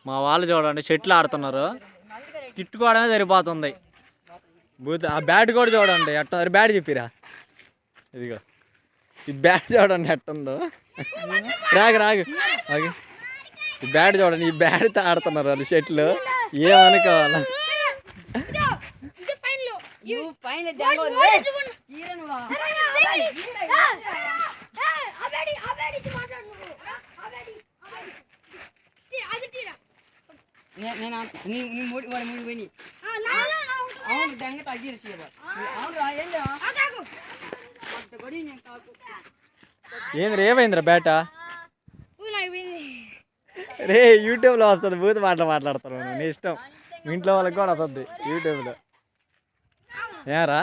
మా వాళ్ళు చూడండి షెట్లు ఆడుతున్నారు, తిట్టుకోవడమే సరిపోతుంది. బూత్ ఆ బ్యాట్ కూడా చూడండి ఎట్ట, బ్యాట్ చెప్పిరా, ఇదిగో ఈ బ్యాట్ చూడండి ఎట్టుందో. రాగు రాగు ఆగి, ఈ బ్యాట్ చూడండి, ఈ బ్యాట్తో ఆడుతున్నారు వాళ్ళు షెట్లు. ఏమనుకోవాలా? ఏంద్ర ఏమైందిరా బ్యాటా? రే యూట్యూబ్లో వస్తుంది, బూత్ మాట్లాడతారు, నీ ఇష్టం. మీ ఇంట్లో వాళ్ళకి కూడా వస్తుంది యూట్యూబ్లో. ఏరా